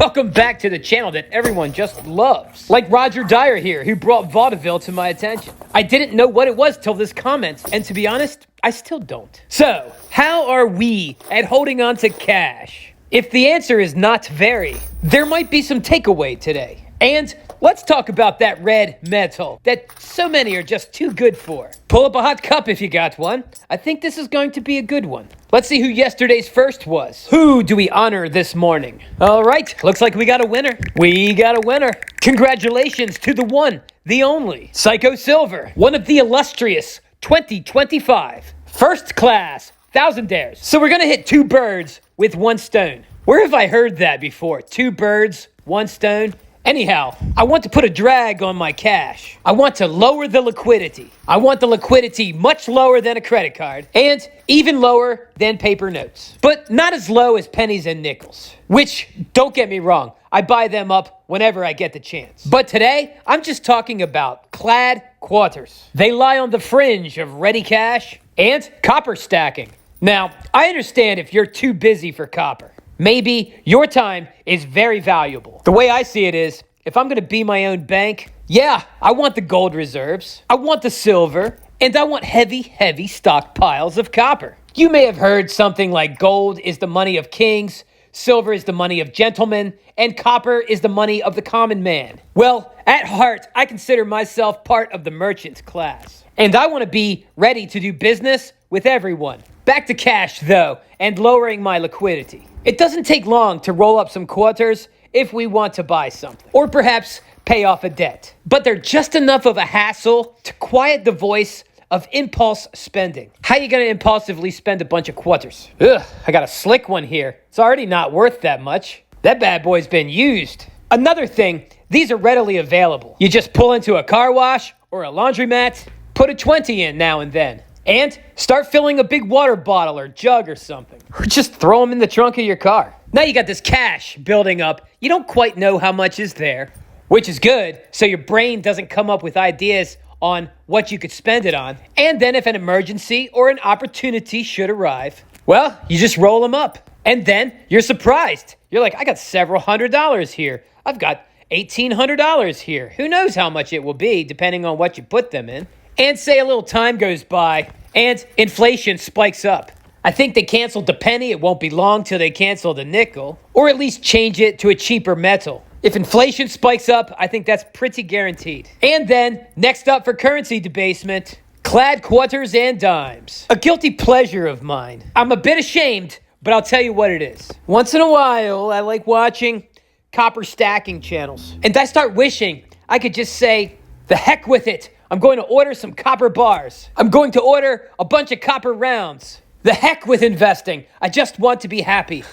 Welcome back to the channel that everyone just loves. Like Roger Dyer here, who brought vaudeville to my attention. I didn't know what it was till this comment, and to be honest, I still don't. So, how are we at holding on to cash? If the answer is not very, there might be some takeaway today. And let's talk about that red metal that so many are just too good for. Pull up a hot cup if you got one. I think this is going to be a good one. Let's see who yesterday's first was. Who do we honor this morning? All right, looks like we got a winner. We got a winner. Congratulations to the one, the only, Psycho Silver, one of the illustrious 2025 first class thousandaires. So we're gonna hit two birds with one stone. Where have I heard that before? Two birds, one stone? Anyhow, I want to put a drag on my cash. I want to lower the liquidity. I want the liquidity much lower than a credit card and even lower than paper notes. But not as low as pennies and nickels, which, don't get me wrong, I buy them up whenever I get the chance. But today, I'm just talking about clad quarters. They lie on the fringe of ready cash and copper stacking. Now, I understand if you're too busy for copper. Maybe your time is very valuable. The way I see it is, if I'm going to be my own bank, yeah, I want the gold reserves, I want the silver, and I want heavy stockpiles of copper. You may have heard something like gold is the money of kings, silver is the money of gentlemen, and copper is the money of the common man. Well, at heart, I consider myself part of the merchant class. And I want to be ready to do business with everyone. Back to cash, though, and lowering my liquidity. It doesn't take long to roll up some quarters if we want to buy something, or perhaps pay off a debt. But they're just enough of a hassle to quiet the voice of impulse spending. How you gonna impulsively spend a bunch of quarters? Ugh, I got a slick one here. It's already not worth that much. That bad boy's been used. Another thing, these are readily available. You just pull into a car wash or a laundromat, put a 20 in now and then. And start filling a big water bottle or jug or something. Or just throw them in the trunk of your car. Now you got this cash building up. You don't quite know how much is there, which is good, so your brain doesn't come up with ideas on what you could spend it on. And then if an emergency or an opportunity should arrive, well, you just roll them up. And then you're surprised. You're like, I got several $100s here. I've got $1,800 here. Who knows how much it will be depending on what you put them in. And say a little time goes by and inflation spikes up. I think they canceled the penny. It won't be long till they cancel the nickel, or at least change it to a cheaper metal. If inflation spikes up, I think that's pretty guaranteed. And then, next up for currency debasement, clad quarters and dimes. A guilty pleasure of mine. I'm a bit ashamed, but I'll tell you what it is. Once in a while, I like watching copper stacking channels. And I start wishing I could just say, the heck with it. I'm going to order some copper bars. I'm going to order a bunch of copper rounds. The heck with investing. I just want to be happy.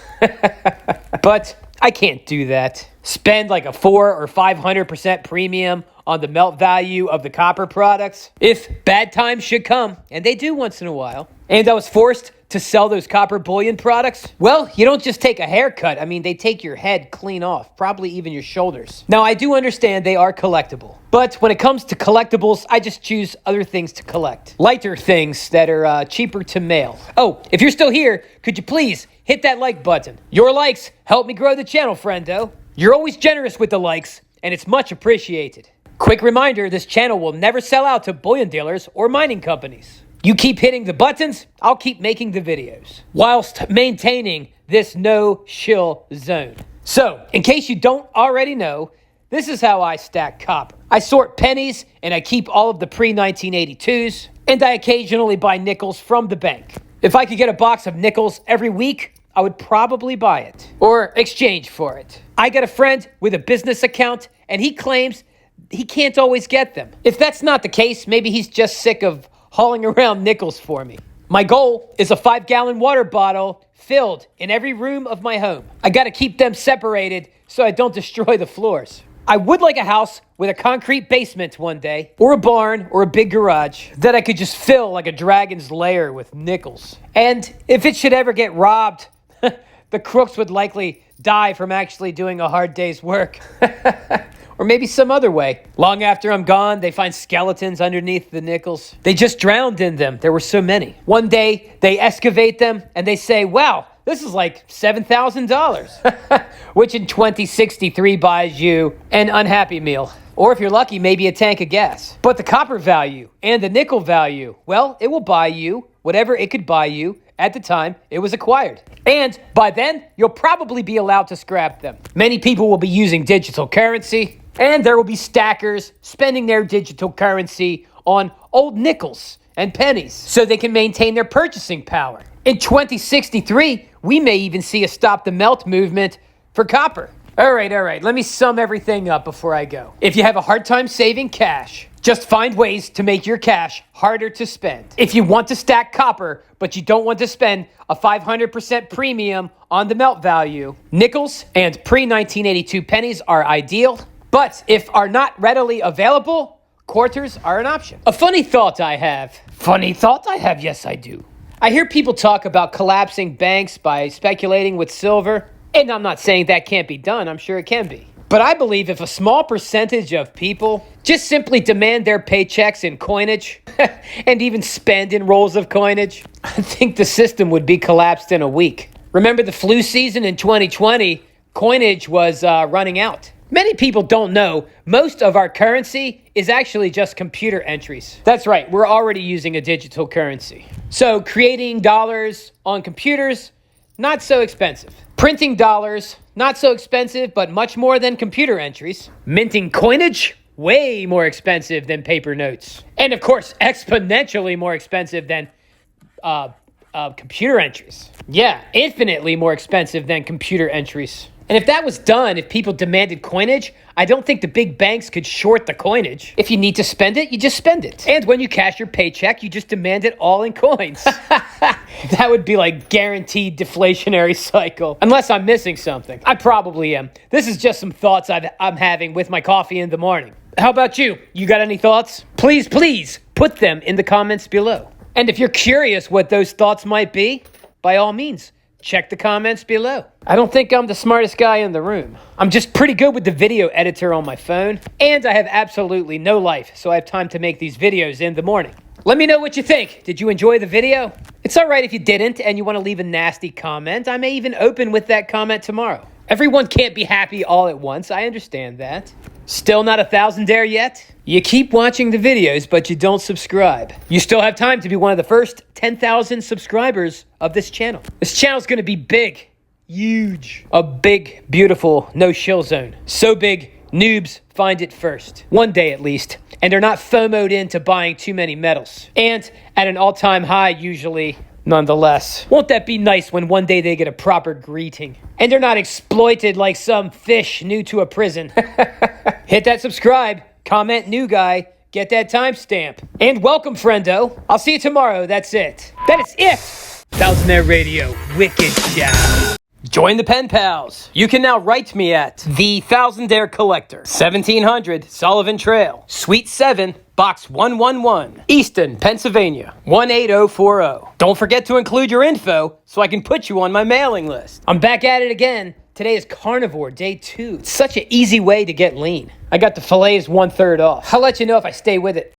But I can't do that. Spend like a 400 or 500% premium on the melt value of the copper products. If bad times should come, and they do once in a while, and I was forced to sell those copper bullion products, well, you don't just take a haircut. I mean, they take your head clean off, probably even your shoulders. Now, I do understand they are collectible, but when it comes to collectibles, I just choose other things to collect. Lighter things that are cheaper to mail. Oh, if you're still here, could you please hit that like button? Your likes help me grow the channel, friendo. You're always generous with the likes, and it's much appreciated. Quick reminder, this channel will never sell out to bullion dealers or mining companies. You keep hitting the buttons, I'll keep making the videos, whilst maintaining this no-shill zone. So, in case you don't already know, this is how I stack copper. I sort pennies, and I keep all of the pre-1982s, and I occasionally buy nickels from the bank. If I could get a box of nickels every week, I would probably buy it, or exchange for it. I got a friend with a business account, and he claims he can't always get them. If that's not the case, maybe he's just sick of hauling around nickels for me. My goal is a 5-gallon water bottle filled in every room of my home. I gotta keep them separated so I don't destroy the floors. I would like a house with a concrete basement one day, or a barn, or a big garage that I could just fill like a dragon's lair with nickels. And if it should ever get robbed, the crooks would likely die from actually doing a hard day's work. Or maybe some other way. Long after I'm gone, they find skeletons underneath the nickels. They just drowned in them. There were so many. One day, they excavate them and they say, wow, this is like $7,000, which in 2063 buys you an unhappy meal. Or if you're lucky, maybe a tank of gas. But the copper value and the nickel value, well, it will buy you whatever it could buy you at the time it was acquired. And by then, you'll probably be allowed to scrap them. Many people will be using digital currency, and there will be stackers spending their digital currency on old nickels and pennies so they can maintain their purchasing power. In 2063, we may even see a Stop the Melt movement for copper. All right. Let me sum everything up before I go. If you have a hard time saving cash, just find ways to make your cash harder to spend. If you want to stack copper, but you don't want to spend a 500% premium on the melt value, nickels and pre-1982 pennies are ideal. But if are not readily available, quarters are an option. A funny thought I have. Yes, I do. I hear people talk about collapsing banks by speculating with silver. And I'm not saying that can't be done. I'm sure it can be. But I believe if a small percentage of people just simply demand their paychecks in coinage and even spend in rolls of coinage, I think the system would be collapsed in a week. Remember the flu season in 2020? Coinage was running out. Many people don't know most of our currency is actually just computer entries. That's right. We're already using a digital currency. So creating dollars on computers, not so expensive. Printing dollars, not so expensive, but much more than computer entries. Minting coinage, way more expensive than paper notes. And of course, exponentially more expensive than computer entries. Yeah, infinitely more expensive than computer entries. And if that was done, if people demanded coinage, I don't think the big banks could short the coinage. If you need to spend it, you just spend it. And when you cash your paycheck, you just demand it all in coins. That would be like guaranteed deflationary cycle. Unless I'm missing something. I probably am. This is just some thoughts I'm having with my coffee in the morning. How about you? You got any thoughts? Please put them in the comments below. And if you're curious what those thoughts might be, by all means, check the comments below. I don't think I'm the smartest guy in the room. I'm just pretty good with the video editor on my phone, and I have absolutely no life, so I have time to make these videos in the morning. Let me know what you think. Did you enjoy the video? It's all right if you didn't and you want to leave a nasty comment. I may even open with that comment tomorrow. Everyone can't be happy all at once. I understand that. Still not a thousandaire yet? You keep watching the videos, but you don't subscribe. You still have time to be one of the first 10,000 subscribers of this channel. This channel's gonna be big, huge. A big, beautiful, no-shill zone. So big, noobs find it first. One day at least. And they're not FOMO'd into buying too many medals. And at an all-time high, usually, nonetheless. Won't that be nice when one day they get a proper greeting? And they're not exploited like some fish new to a prison. Hit that subscribe, comment new guy, get that timestamp. And welcome, friendo. I'll see you tomorrow, that's it. That is it! Thousandaire Radio, Wicked Show. Join the pen pals. You can now write me at The Thousandaire Collector, 1700 Sullivan Trail, Suite 7, Box 111, Easton, Pennsylvania, 18040. Don't forget to include your info so I can put you on my mailing list. I'm back at it again. Today is Carnivore Day 2. It's such an easy way to get lean. I got the fillets 1/3 off. I'll let you know if I stay with it.